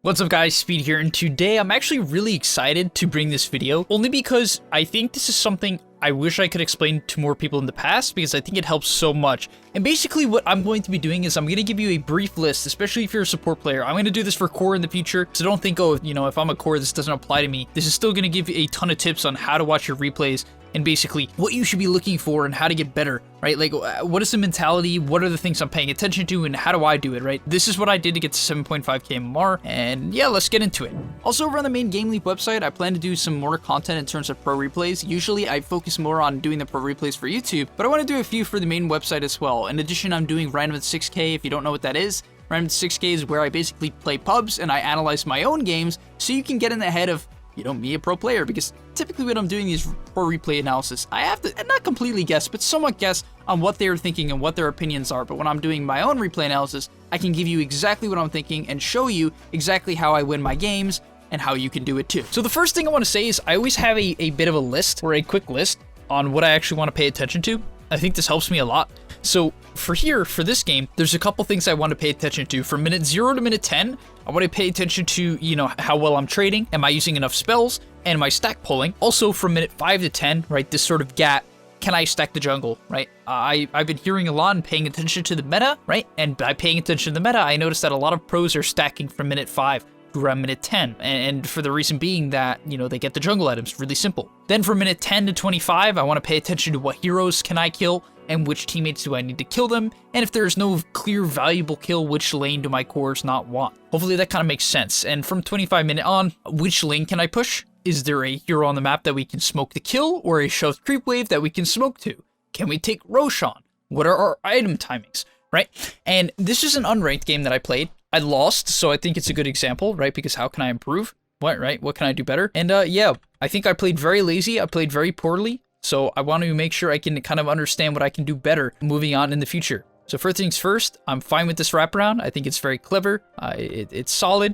What's up guys, Speed here, and today I'm actually really excited to bring this video, only because I think this is something I wish I could explain to more people in the past, because I think it helps so much. And basically what I'm going to be doing is I'm going to give you a brief list, especially if you're a support player. I'm going to do this for core in the future, so don't think, oh, if I'm a core, this doesn't apply to me. This is still going to give you a ton of tips on how to watch your replays, and basically what you should be looking for and how to get better, right? Like, what is the mentality? What are the things I'm paying attention to, and how do I do it, right? This is what I did to get to 7.5k MMR, and yeah, let's get into it. Also, over on the main gameleap website, I plan to do some more content in terms of pro replays. Usually I focus more on doing the pro replays for YouTube, but I want to do a few for the main website as well. In addition, I'm doing Random at 6k. If you don't know what that is, Random at 6k is where I basically play pubs and I analyze my own games so you can get in the head of me, a pro player, because typically when I'm doing these pro replay analysis, I have to, not completely guess, but somewhat guess on what they're thinking and what their opinions are. But when I'm doing my own replay analysis, I can give you exactly what I'm thinking and show you exactly how I win my games and how you can do it too. So the first thing I want to say is I always have a bit of a list, or a quick list, on what I actually want to pay attention to. I think this helps me a lot. So for this game, there's a couple things I want to pay attention to. From minute 0 to minute 10, I want to pay attention to, how well I'm trading. Am I using enough spells? And am I stack pulling? Also from minute 5 to 10, right, this sort of gap, can I stack the jungle, right? I've been hearing a lot and paying attention to the meta, right? And by paying attention to the meta, I noticed that a lot of pros are stacking from minute 5 to around minute 10. And for the reason being that, they get the jungle items, really simple. Then from minute 10 to 25, I want to pay attention to what heroes can I kill and which teammates do I need to kill them, and if there's no clear valuable kill, which lane do my cores not want? Hopefully that kind of makes sense. And from 25 minute on, which lane can I push? Is there a hero on the map that we can smoke to kill, or a shoved creep wave that we can smoke to? Can we take Roshan? What are our item timings, right? And this is an unranked game that I played. I lost, so I think it's a good example, right? Because how can I improve? What can I do better? And yeah, I think I played very lazy. I played very poorly. So I want to make sure I can kind of understand what I can do better moving on in the future. So first things first, I'm fine with this wraparound. I think it's very clever. It's solid.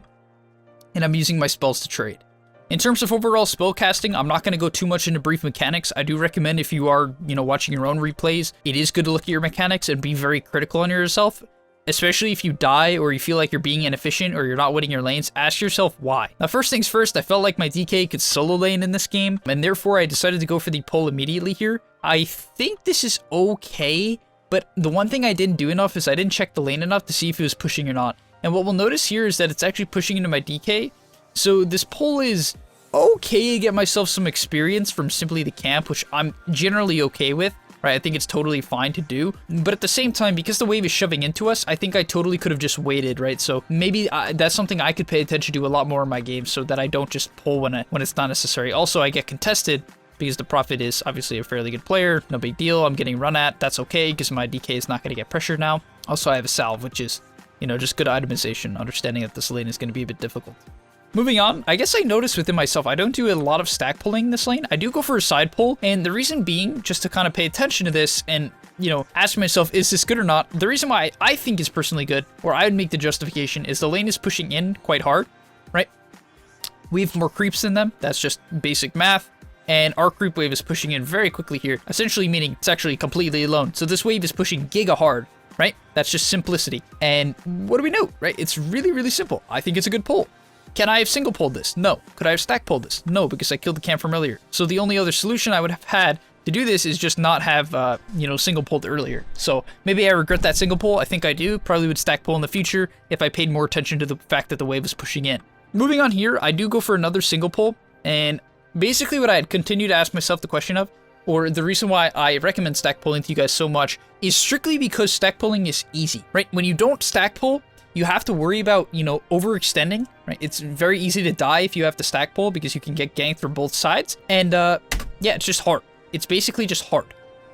And I'm using my spells to trade. In terms of overall spell casting, I'm not going to go too much into brief mechanics. I do recommend, if you are, watching your own replays, it is good to look at your mechanics and be very critical on yourself. Especially if you die or you feel like you're being inefficient or you're not winning your lanes, ask yourself why. Now, first things first, I felt like my DK could solo lane in this game, and therefore I decided to go for the pull immediately here. I think this is okay, but the one thing I didn't do enough is I didn't check the lane enough to see if it was pushing or not. And what we'll notice here is that it's actually pushing into my DK. So this pull is okay to get myself some experience from simply the camp, which I'm generally okay with. Right, I think it's totally fine to do, but at the same time, because the wave is shoving into us, I think I totally could have just waited, right? So maybe that's something I could pay attention to a lot more in my game, so that I don't just pull when it's not necessary. Also, I get contested because the Prophet is obviously a fairly good player, no big deal. I'm getting run at, that's okay, because my DK is not going to get pressured now. Also, I have a salve, which is, just good itemization, understanding that this lane is going to be a bit difficult. Moving on, I guess I noticed within myself, I don't do a lot of stack pulling in this lane. I do go for a side pull, and the reason being, just to kind of pay attention to this and, ask myself, is this good or not? The reason why I think is personally good, or I would make the justification, is the lane is pushing in quite hard, right? We have more creeps than them. That's just basic math. And our creep wave is pushing in very quickly here, essentially meaning it's actually completely alone. So this wave is pushing giga hard, right? That's just simplicity. And what do we know, right? It's really, really simple. I think it's a good pull. Can I have single pulled this? No. Could I have stack pulled this? No, because I killed the camp from earlier. So the only other solution I would have had to do this is just not have, single pulled earlier. So maybe I regret that single pull. I think I do. Probably would stack pull in the future if I paid more attention to the fact that the wave was pushing in. Moving on here, I do go for another single pull. And basically what I had continued to ask myself the question of, or the reason why I recommend stack pulling to you guys so much, is strictly because stack pulling is easy, right? When you don't stack pull, you have to worry about, overextending, right? It's very easy to die if you have to stack pull because you can get ganked from both sides. And yeah, it's just hard. It's basically just hard.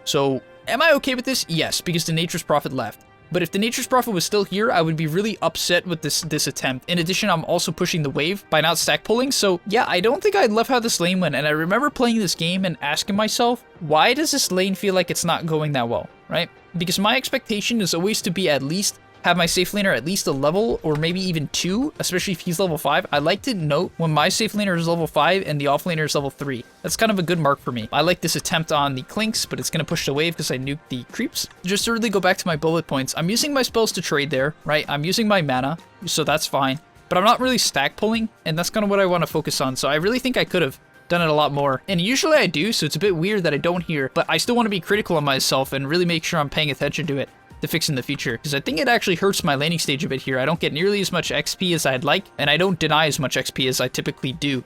So am I okay with this? Yes, because the Nature's Prophet left. But if the Nature's Prophet was still here, I would be really upset with this attempt. In addition, I'm also pushing the wave by not stack pulling. So yeah, I don't think I love how this lane went. And I remember playing this game and asking myself, why does this lane feel like it's not going that well, right? Because my expectation is always to be at least have my safe laner at least a level, or maybe even 2, especially if he's level 5. I like to note when my safe laner is level 5 and the off laner is level 3. That's kind of a good mark for me. I like this attempt on the clinks, but it's going to push the wave because I nuked the creeps. Just to really go back to my bullet points, I'm using my spells to trade there, right? I'm using my mana, so that's fine. But but I'm not really stack pulling, and that's kind of what I want to focus on. So I really think I could have done it a lot more. And usually I do, so it's a bit weird that I don't here, but I still want to be critical on myself and really make sure I'm paying attention to it to fix in the future, because I think it actually hurts my laning stage a bit here. I don't get nearly as much XP as I'd like, and I don't deny as much XP as I typically do.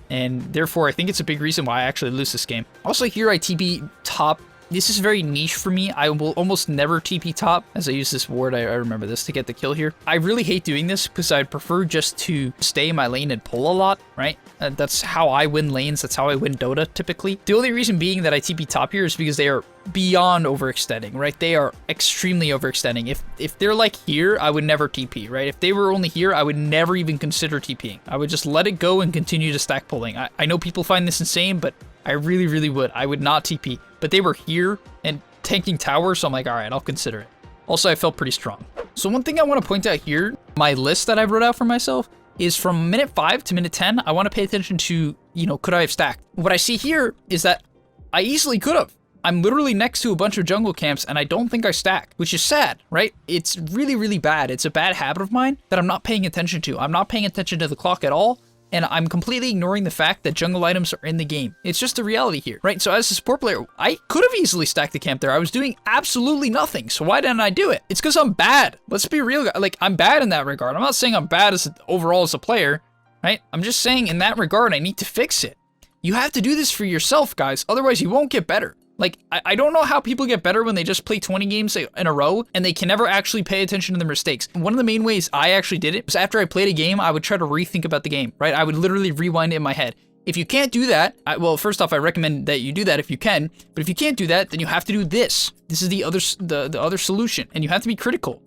And therefore, I think it's a big reason why I actually lose this game. Also here I TP top. This is very niche for me. I will almost never TP top. As I use this ward, I remember this to get the kill here. I really hate doing this because I'd prefer just to stay in my lane and pull a lot, right? That's how I win lanes. That's how I win Dota typically. The only reason being that I TP top here is because they are beyond overextending, right? They are extremely overextending. If they're like here, I would never TP, right? If they were only here, I would never even consider TPing. I would just let it go and continue to stack pulling. I know people find this insane, but I really, really would. I would not TP. But they were here and tanking tower, so I'm like, all right, I'll consider it. Also, I felt pretty strong. So one thing I want to point out here, my list that I wrote out for myself, is from minute 5 to minute 10, I want to pay attention to, you know, could I have stacked? What I see here is that I easily could have. I'm literally next to a bunch of jungle camps and I don't think I stack, which is sad, right? It's really, really bad. It's a bad habit of mine that I'm not paying attention to. I'm not paying attention to the clock at all. And I'm completely ignoring the fact that jungle items are in the game. It's just a reality here, right? So as a support player, I could have easily stacked the camp there. I was doing absolutely nothing. So why didn't I do it? It's because I'm bad. Let's be real. Like, I'm bad in that regard. I'm not saying I'm bad as overall as a player, right? I'm just saying in that regard, I need to fix it. You have to do this for yourself, guys. Otherwise, you won't get better. Like, I don't know how people get better when they just play 20 games in a row and they can never actually pay attention to their mistakes. One of the main ways I actually did it was after I played a game, I would try to rethink about the game, right? I would literally rewind it in my head. If you can't do that, well, first off, I recommend that you do that if you can, but if you can't do that, then you have to do this. This is the other solution, and you have to be critical,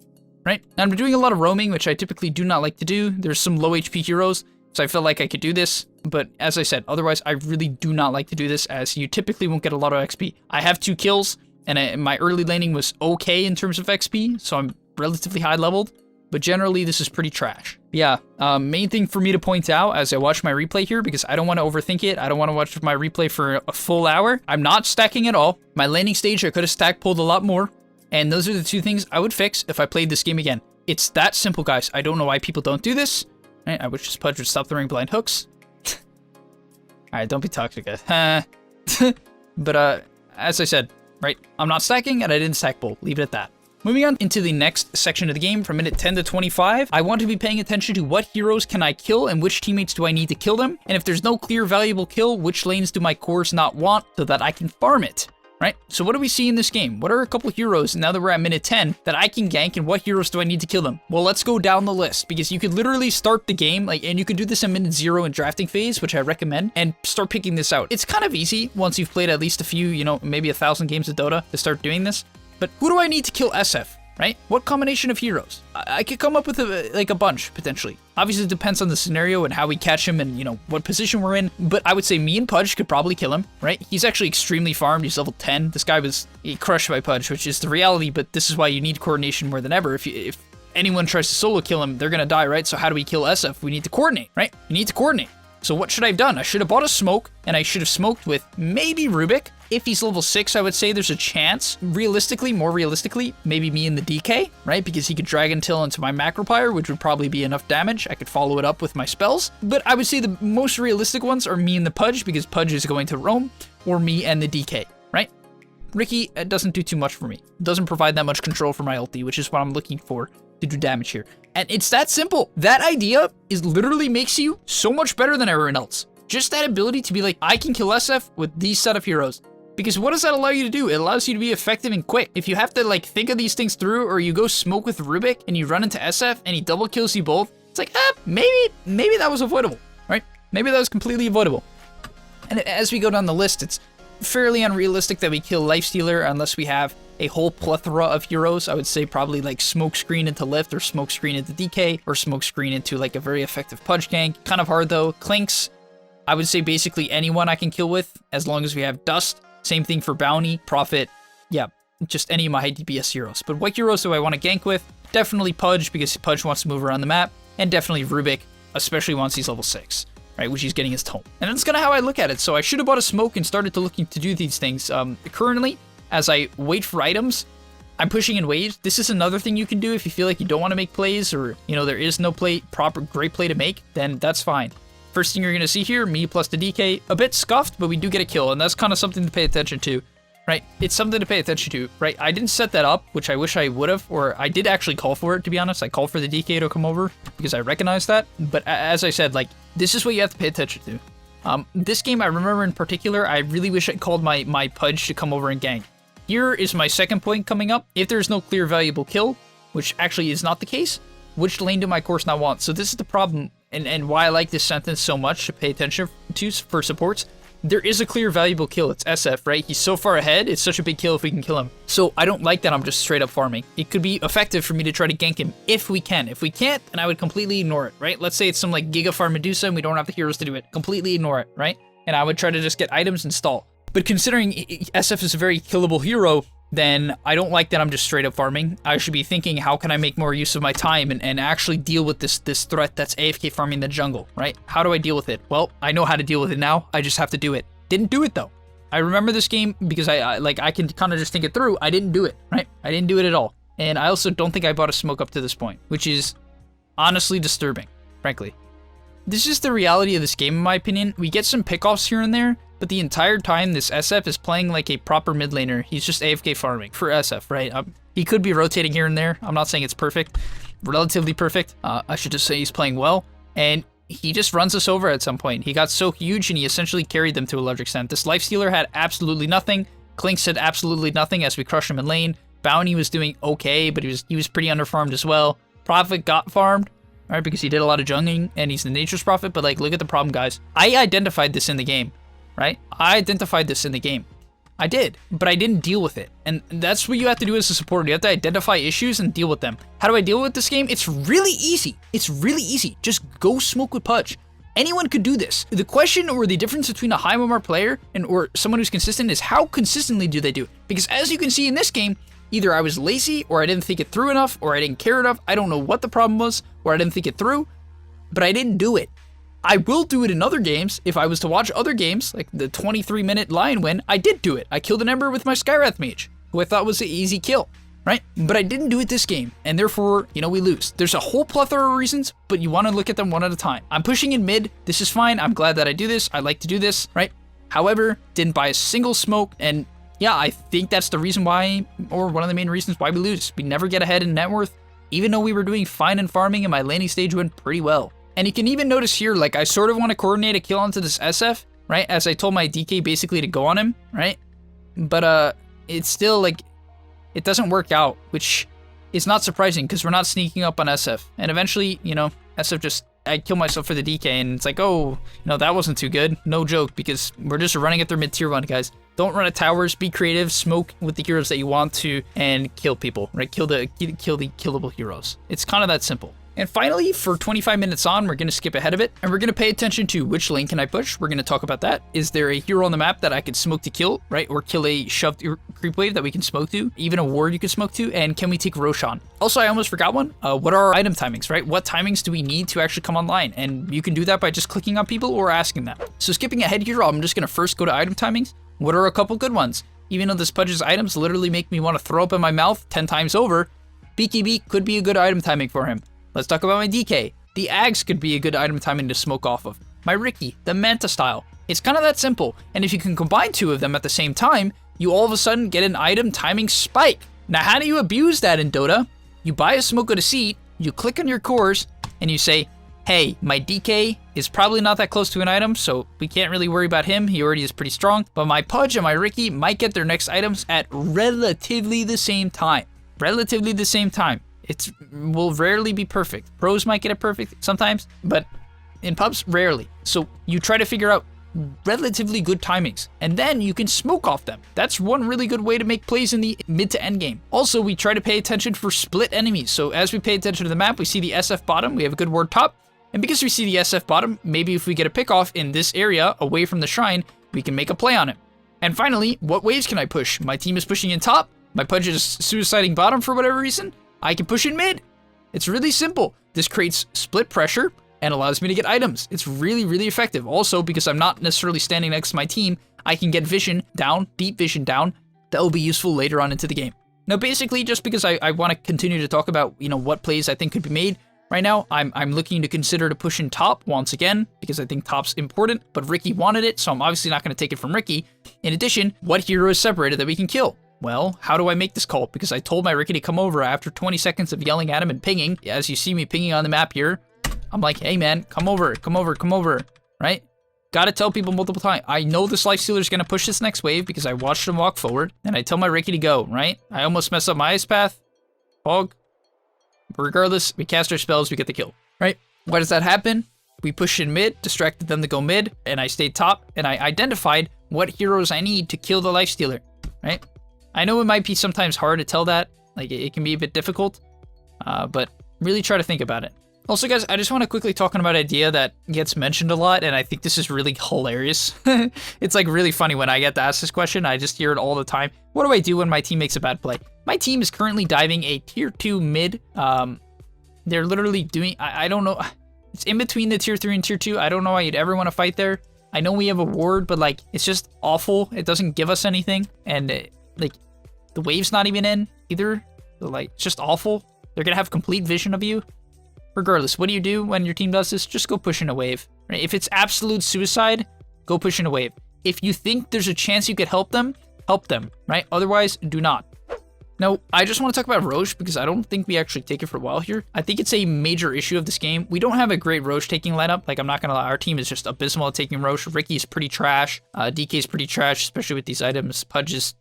right? Now, I'm doing a lot of roaming, which I typically do not like to do. There's some low HP heroes, so I felt like I could do this. But as I said, otherwise, I really do not like to do this, as you typically won't get a lot of XP. I have 2 kills, and my early laning was okay in terms of XP, so I'm relatively high leveled. But generally, this is pretty trash. Yeah, main thing for me to point out as I watch my replay here, because I don't want to overthink it. I don't want to watch my replay for a full hour. I'm not stacking at all. My laning stage, I could have stack pulled a lot more. And those are the 2 things I would fix if I played this game again. It's that simple, guys. I don't know why people don't do this. Right? I wish this Pudge would stop throwing blind hooks. Alright, don't be toxic, guys. But, as I said, right, I'm not stacking, and I didn't stack bull. Leave it at that. Moving on into the next section of the game, from minute 10 to 25, I want to be paying attention to what heroes can I kill, and which teammates do I need to kill them, and if there's no clear valuable kill, which lanes do my cores not want, so that I can farm it. Right? So what do we see in this game? What are a couple heroes, now that we're at minute 10, that I can gank, and what heroes do I need to kill them? Well, let's go down the list, because you could literally start the game, and you could do this in minute 0 in drafting phase, which I recommend, and start picking this out. It's kind of easy once you've played at least a few, you know, maybe 1,000 games of Dota to start doing this. But who do I need to kill SF? Right? What combination of heroes? I could come up with a bunch, potentially. Obviously, it depends on the scenario and how we catch him and, you know, what position we're in. But I would say me and Pudge could probably kill him, right? He's actually extremely farmed. He's level 10. This guy was crushed by Pudge, which is the reality, but this is why you need coordination more than ever. If anyone tries to solo kill him, they're gonna die, right? So how do we kill SF? We need to coordinate, right? You need to coordinate. So what should I have done? I should have bought a smoke, and I should have smoked with maybe Rubik. If he's level 6, I would say there's a chance. Realistically, more realistically, maybe me in the DK, right? Because he could Dragon Tail into my Macropyre, which would probably be enough damage. I could follow it up with my spells. But I would say the most realistic ones are me and the Pudge, because Pudge is going to roam, or me and the DK, right? Ricky doesn't do too much for me. Doesn't provide that much control for my ulti, which is what I'm looking for to do damage here. And it's that simple. That idea is literally makes you so much better than everyone else. Just that ability to be like, I can kill SF with these set of heroes. Because what does that allow you to do? It allows you to be effective and quick. If you have to like think of these things through, or you go smoke with Rubik and you run into SF and he double kills you both, it's like, maybe that was avoidable, right? Maybe that was completely avoidable. And as we go down the list, it's fairly unrealistic that we kill Lifestealer unless we have a whole plethora of heroes. I would say probably like Smokescreen into Lift, or Smokescreen into DK, or Smokescreen into like a very effective Pudge gank. Kind of hard though. Clinks, I would say basically anyone I can kill with, as long as we have Dust. Same thing for Bounty, Prophet, yeah, just any of my high DPS heroes. But what heroes do I want to gank with? Definitely Pudge, because Pudge wants to move around the map, and definitely Rubik, especially once he's level 6, right, which he's getting his tome. And that's kind of how I look at it. So I should have bought a smoke and started to looking to do these things. Currently, as I wait for items, I'm pushing in waves. This is another thing you can do if you feel like you don't want to make plays, or, you know, there is no great play to make, then that's fine. First thing you're going to see here, me plus the DK, a bit scuffed, but we do get a kill, and that's kind of something to pay attention to, right? It's something to pay attention to, right? I didn't set that up, which I wish I would have, or I did actually call for it, to be honest. I called for the DK to come over because I recognized that, but as I said, like, this is what you have to pay attention to. This game, I remember in particular, I really wish I called my Pudge to come over and gank. Here is my second point coming up. If there's no clear valuable kill, which actually is not the case, which lane do my course not want? So this is the problem, and why I like this sentence so much to pay attention to for supports. There is a clear valuable kill. It's SF, right? He's so far ahead, it's such a big kill if we can kill him. So I don't like that I'm just straight up farming. It could be effective for me to try to gank him if we can. If we can't, then I would completely ignore it, right? Let's say it's some like Giga Farm Medusa and we don't have the heroes to do it. Completely ignore it, right? And I would try to just get items and stall. But considering SF is a very killable hero, then I don't like that I'm just straight up farming. I should be thinking, how can I make more use of my time and actually deal with this threat that's AFK farming the jungle, right? How do I deal with it? Well, I know how to deal with it now. I just have to do it. Didn't do it though. I remember this game because I can kind of just think it through. I didn't do it, right? I didn't do it at all. And I also don't think I bought a smoke up to this point, which is honestly disturbing, frankly. This is the reality of this game, in my opinion. We get some pickoffs here and there, but the entire time this SF is playing like a proper mid laner. He's just AFK farming for SF, right? He could be rotating here and there. I'm not saying it's perfect, relatively perfect. I should just say he's playing well, and he just runs us over at some point. He got so huge and he essentially carried them to a large extent. This Lifestealer had absolutely nothing. Clink said absolutely nothing as we crushed him in lane. Bounty was doing okay, but he was pretty underfarmed as well. Prophet got farmed, right, because he did a lot of jungling and he's the Nature's Prophet, but like, look at the problem, guys. I identified this in the game, right? I identified this in the game. I did, but I didn't deal with it. And that's what you have to do as a supporter. You have to identify issues and deal with them. How do I deal with this game? It's really easy. It's really easy. Just go smoke with Pudge. Anyone could do this. The question or the difference between a high MMR player or someone who's consistent is how consistently do they do it? Because as you can see in this game, either I was lazy or I didn't think it through enough or I didn't care enough. I don't know what the problem was, or I didn't think it through, but I didn't do it. I will do it in other games. If I was to watch other games, like the 23-minute Lion win, I did do it. I killed an Ember with my Skywrath Mage, who I thought was an easy kill, right? But I didn't do it this game, and therefore, you know, we lose. There's a whole plethora of reasons, but you want to look at them one at a time. I'm pushing in mid. This is fine. I'm glad that I do this. I like to do this, right? However, didn't buy a single smoke, and yeah, I think that's the reason why, or one of the main reasons why we lose. We never get ahead in net worth, even though we were doing fine in farming and my laning stage went pretty well. And you can even notice here, like, I sort of want to coordinate a kill onto this SF, right? As I told my DK basically to go on him, right? But, it's still, like, it doesn't work out, which is not surprising because we're not sneaking up on SF. And eventually, you know, SF just, I kill myself for the DK and it's like, oh, you know, that wasn't too good. No joke, because we're just running at their mid tier 1, guys. Don't run at towers, be creative, smoke with the heroes that you want to, and kill people, right? Kill the killable heroes. It's kind of that simple. And finally, for 25 minutes on, we're going to skip ahead of it, and we're going to pay attention to which lane can I push. We're going to talk about that. Is there a hero on the map that I could smoke to kill, right? Or kill a shoved creep wave that we can smoke to? Even a ward you can smoke to? And can we take Roshan? Also, I almost forgot one. What are our item timings, right? What timings do we need to actually come online? And you can do that by just clicking on people or asking them. So skipping ahead here, I'm just going to first go to item timings. What are a couple good ones? Even though this Pudge's items literally make me want to throw up in my mouth 10 times over, BKB could be a good item timing for him. Let's talk about my DK. The Ags could be a good item timing to smoke off of. My Riki, the Manta style. It's kind of that simple, and if you can combine two of them at the same time, you all of a sudden get an item timing spike. Now, how do you abuse that in Dota? You buy a smoke at a seat, you click on your cores, and you say, hey, my DK is probably not that close to an item, so we can't really worry about him. He already is pretty strong, but my Pudge and my Riki might get their next items at relatively the same time. Relatively the same time. It will rarely be perfect. Pros might get it perfect sometimes, but in pubs, rarely. So you try to figure out relatively good timings, and then you can smoke off them. That's one really good way to make plays in the mid to end game. Also, we try to pay attention for split enemies. So as we pay attention to the map, we see the SF bottom, we have a good ward top, and because we see the SF bottom, maybe if we get a pick off in this area away from the shrine, we can make a play on it. And finally, what waves can I push? My team is pushing in top, my Pudge is suiciding bottom for whatever reason. I can push in mid. It's really simple. This creates split pressure and allows me to get items. It's really, really effective. Also, because I'm not necessarily standing next to my team, I can get vision down, deep vision down. That will be useful later on into the game. Now, basically, just because I want to continue to talk about, you know, what plays I think could be made, right now, I'm looking to consider to push in top once again, because I think top's important, but Ricky wanted it, so I'm obviously not going to take it from Ricky. In addition, what hero is separated that we can kill? Well, how do I make this call? Because I told my Ricky to come over after 20 seconds of yelling at him and pinging. As you see me pinging on the map here, I'm like, hey man, come over, right? Gotta tell people multiple times. I know this lifestealer is gonna push this next wave because I watched him walk forward, and I tell my Ricky to go, right? I almost mess up my ice path. Fog. Regardless, we cast our spells, we get the kill, right? Why does that happen? We pushed in mid, distracted them to go mid, and I stayed top, and I identified what heroes I need to kill the lifestealer, right? I know it might be sometimes hard to tell that, like it can be a bit difficult, but really try to think about it. Also, guys, I just want to quickly talk about an idea that gets mentioned a lot, and I think this is really hilarious. It's like really funny when I get to ask this question. I just hear it all the time. What do I do when my team makes a bad play? My team is currently diving a tier 2 mid. They're literally doing, I don't know. It's in between the tier 3 and tier 2. I don't know why you'd ever want to fight there. I know we have a ward, but like, it's just awful. It doesn't give us anything. And like, the wave's not even in either. So, like, it's just awful. They're going to have complete vision of you. Regardless, what do you do when your team does this? Just go push in a wave. Right? If it's absolute suicide, go push in a wave. If you think there's a chance you could help them, right? Otherwise, do not. Now, I just want to talk about Roche because I don't think we actually take it for a while here. I think it's a major issue of this game. We don't have a great Roche taking lineup. Like, I'm not going to lie, our team is just abysmal at taking Roche. Ricky's pretty trash. DK's pretty trash, especially with these items. Pudge is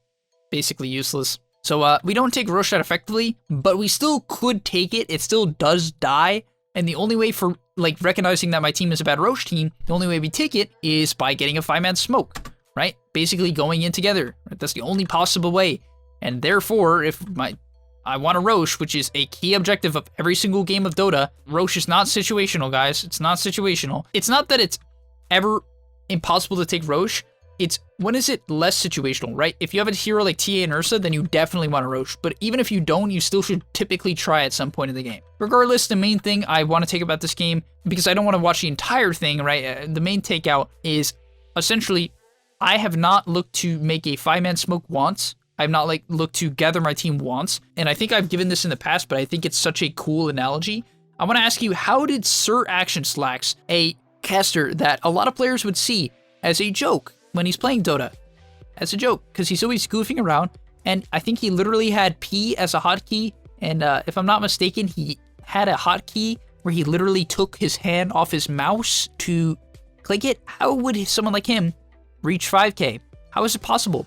basically useless. So we don't take Roche that effectively, but we still could take it. It still does die. And the only way for like recognizing that my team is a bad Roche team, the only way we take it is by getting a 5-man smoke, right? Basically going in together. Right? That's the only possible way. And therefore, if I want a Roche, which is a key objective of every single game of Dota, Roche is not situational, guys. It's not situational. It's not that it's ever impossible to take Roche. It's when is it less situational, right? If you have a hero like TA and Ursa, then you definitely want a Roche. But even if you don't, you still should typically try at some point in the game. Regardless, the main thing I want to take about this game, because I don't want to watch the entire thing, right? The main takeout is essentially, I have not looked to make a 5-man smoke once. I have not looked to gather my team once. And I think I've given this in the past, but I think it's such a cool analogy. I want to ask you, how did Sir Action Slacks, a caster that a lot of players would see as a joke, when he's playing Dota, as a joke, because he's always goofing around, and I think he literally had P as a hotkey, and if I'm not mistaken, he had a hotkey where he literally took his hand off his mouse to click it. How would someone like him reach 5K? How is it possible?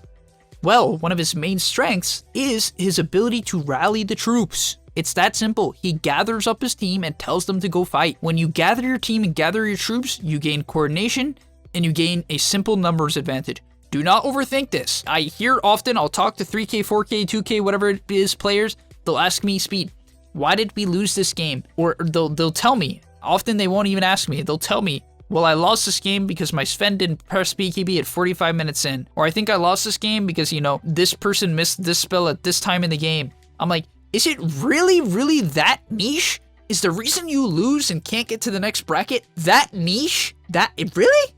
Well, one of his main strengths is his ability to rally the troops. It's that simple. He gathers up his team and tells them to go fight. When you gather your team and gather your troops, you gain coordination, and you gain a simple numbers advantage. Do not overthink this. I hear often, I'll talk to 3K, 4K, 2K, whatever it is players, they'll ask me, Speed, why did we lose this game? Or they'll tell me, often they won't even ask me, they'll tell me, well, I lost this game because my Sven didn't press BKB at 45 minutes in. Or I think I lost this game because, you know, this person missed this spell at this time in the game. I'm like, is it really that niche? Is the reason you lose and can't get to the next bracket that niche? Really?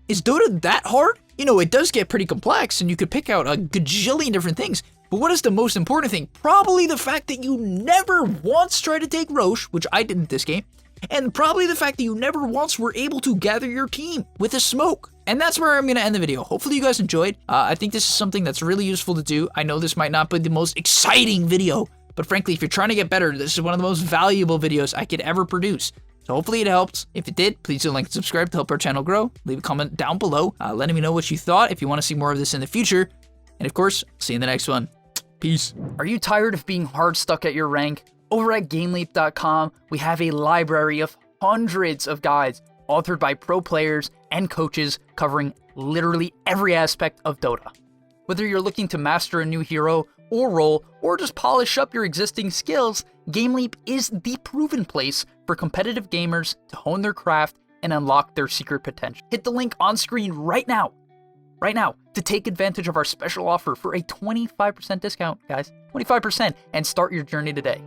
Is Dota that hard? You know, it does get pretty complex and you could pick out a gajillion different things, but what is the most important thing? Probably the fact that you never once tried to take Roche, which I did in this game, and probably the fact that you never once were able to gather your team with a smoke. And that's where I'm going to end the video. Hopefully you guys enjoyed. I think this is something that's really useful to do. I know this might not be the most exciting video, but frankly, if you're trying to get better, this is one of the most valuable videos I could ever produce. So hopefully it helps. If it did, please do like and subscribe to help our channel grow. Leave a comment down below, letting me know what you thought if you want to see more of this in the future. And of course, see you in the next one. Peace. Are you tired of being hard stuck at your rank? Over at gameleap.com, we have a library of hundreds of guides authored by pro players and coaches covering literally every aspect of Dota. Whether you're looking to master a new hero or role, or just polish up your existing skills, GameLeap is the proven place for competitive gamers to hone their craft and unlock their secret potential. Hit the link on screen right now, to take advantage of our special offer for a 25% discount, guys. 25%, and start your journey today.